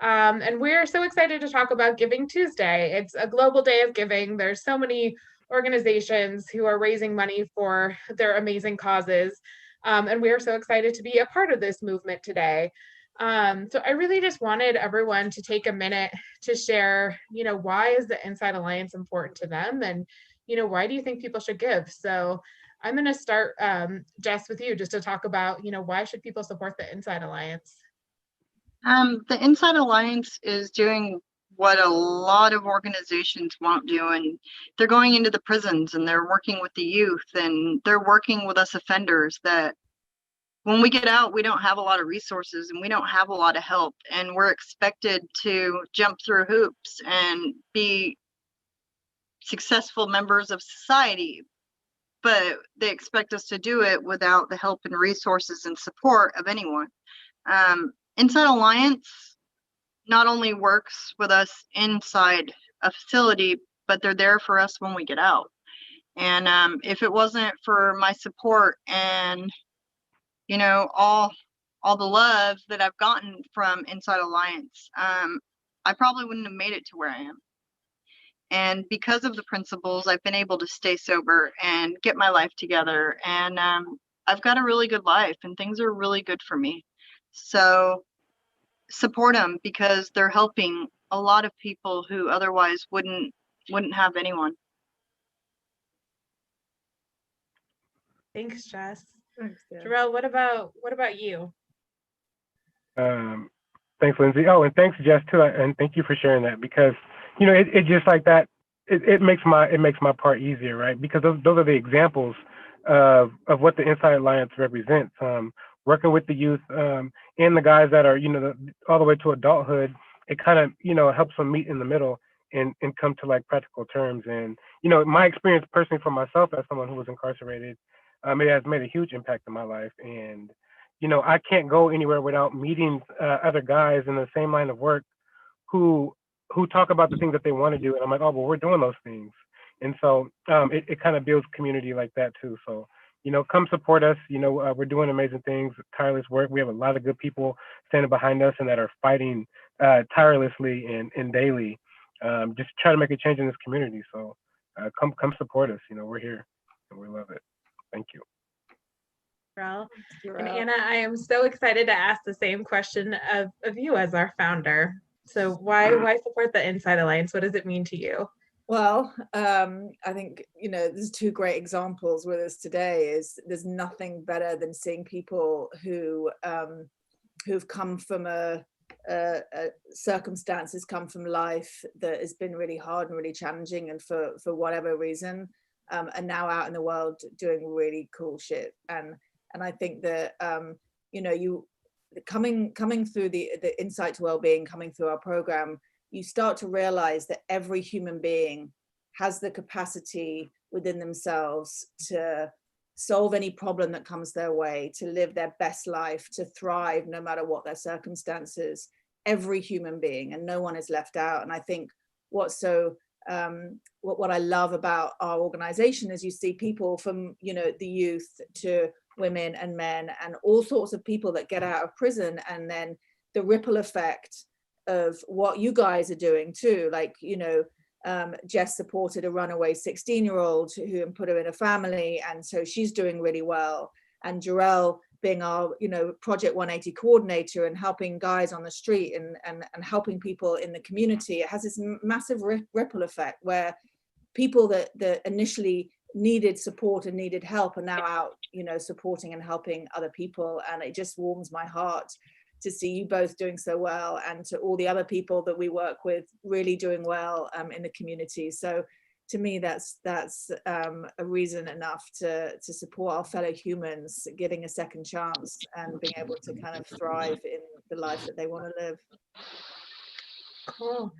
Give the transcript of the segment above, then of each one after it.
And we're so excited to talk about Giving Tuesday. It's a global day of giving. There's so many organizations who are raising money for their amazing causes. And we are so excited to be a part of this movement today. So I really just wanted everyone to take a minute to share, why is the Inside Alliance important to them? And, why do you think people should give? So I'm going to start, Jess, with you just to talk about, why should people support the Inside Alliance? The Inside Alliance is doing what a lot of organizations won't do, and they're going into the prisons and they're working with the youth and they're working with us offenders that when we get out, we don't have a lot of resources and we don't have a lot of help, and we're expected to jump through hoops and be successful members of society, but they expect us to do it without the help and resources and support of anyone. Inside Alliance not only works with us inside a facility, but they're there for us when we get out. And if it wasn't for my support and all the love that I've gotten from Inside Alliance, I probably wouldn't have made it to where I am. And because of the principles, I've been able to stay sober and get my life together. And I've got a really good life and things are really good for me. So support them because they're helping a lot of people who otherwise wouldn't have anyone. Thanks, Jess. Thanks, Jarrell, what about you? Thanks, Lindsay. Oh, and thanks, Jess, too, and thank you for sharing that, because it just like that, it makes my part easier, right? Because those are the examples of what the Inside Alliance represents. Working with the youth and the guys that are all the way to adulthood, it kind of helps them meet in the middle and come to like practical terms. And my experience personally for myself as someone who was incarcerated, it has made a huge impact in my life. And I can't go anywhere without meeting other guys in the same line of work who talk about the things that they want to do, and I'm like, oh, well, we're doing those things. And so it kind of builds community like that too. So come support us. We're doing amazing things, tireless work. We have a lot of good people standing behind us and that are fighting tirelessly and daily, just try to make a change in this community. So come support us. We're here and we love it. Thank you. And Anna, I am so excited to ask the same question of you as our founder. So why support the Inside Alliance? What does it mean to you? Well, I think, there's two great examples with us today. There's nothing better than seeing people who've come from circumstances, come from life that has been really hard and really challenging, and for whatever reason, are now out in the world doing really cool shit. And I think that you coming through the Insight to Wellbeing, coming through our program, you start to realize that every human being has the capacity within themselves to solve any problem that comes their way, to live their best life, to thrive no matter what their circumstances. Every human being, and no one is left out. And I think what I love about our organization is you see people from the youth to women and men and all sorts of people that get out of prison, and then the ripple effect of what you guys are doing too. Like, Jess supported a runaway 16-year-old who put her in a family, and so she's doing really well. And Jarrell being our Project 180 coordinator and helping guys on the street and helping people in the community, it has this massive ripple effect where people that initially needed support and needed help are now out supporting and helping other people. And it just warms my heart to see you both doing so well, and to all the other people that we work with really doing well in the community. So to me, that's a reason enough to support our fellow humans getting a second chance and being able to kind of thrive in the life that they want to live. Cool.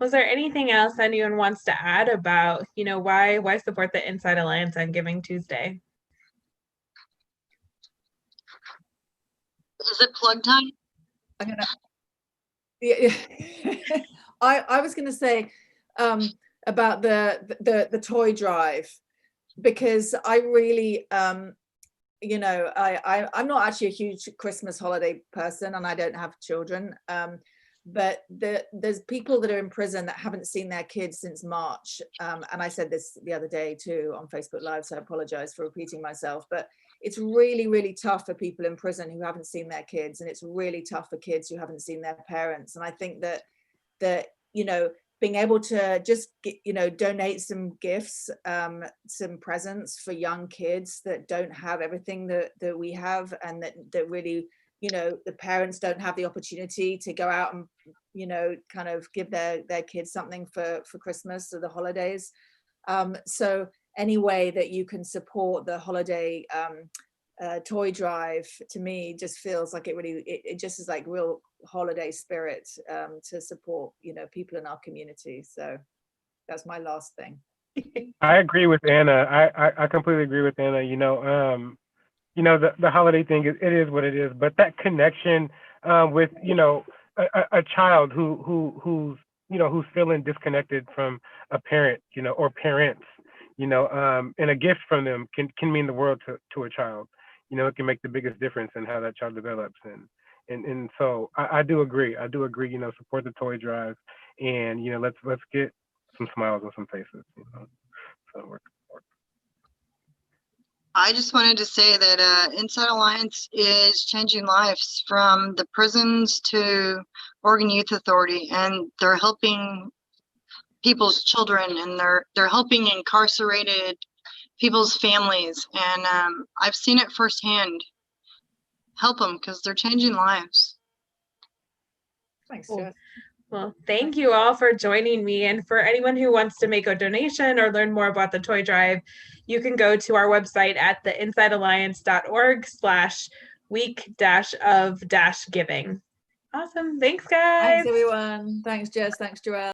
Was there anything else anyone wants to add about, why support the Inside Alliance on Giving Tuesday? Is it plug time? I was going to say about the toy drive, because I really, I'm not actually a huge Christmas holiday person, and I don't have children. but there's people that are in prison that haven't seen their kids since March. And I said this the other day too on Facebook Live, so I apologize for repeating myself, but it's really, really tough for people in prison who haven't seen their kids, and it's really tough for kids who haven't seen their parents. And I think that you know, being able to just donate some gifts, some presents for young kids that don't have everything that we have, and that really, you know, the parents don't have the opportunity to go out and, you know, kind of give their kids something for Christmas or the holidays. So any way that you can support the holiday toy drive, to me just feels like it just is like real holiday spirit, to support, you know, people in our community. So that's my last thing. I agree with Anna. I completely agree with Anna. The holiday thing, it is what it is, but that connection with, a child who's feeling disconnected from a parent, or parents, and a gift from them can mean the world to a child. It can make the biggest difference in how that child develops. And so I do agree. Support the toy drive, and, let's get some smiles on some faces, So we're I just wanted to say that Inside Alliance is changing lives from the prisons to Oregon Youth Authority, and they're helping people's children, and they're helping incarcerated people's families, and I've seen it firsthand. Help them, because they're changing lives. Thanks, Cool. Jess. Well, thank you all for joining me. And for anyone who wants to make a donation or learn more about the toy drive, you can go to our website at theinsidealliance.org/week-of-giving. Awesome. Thanks, guys. Thanks, everyone. Thanks, Jess. Thanks, Joelle.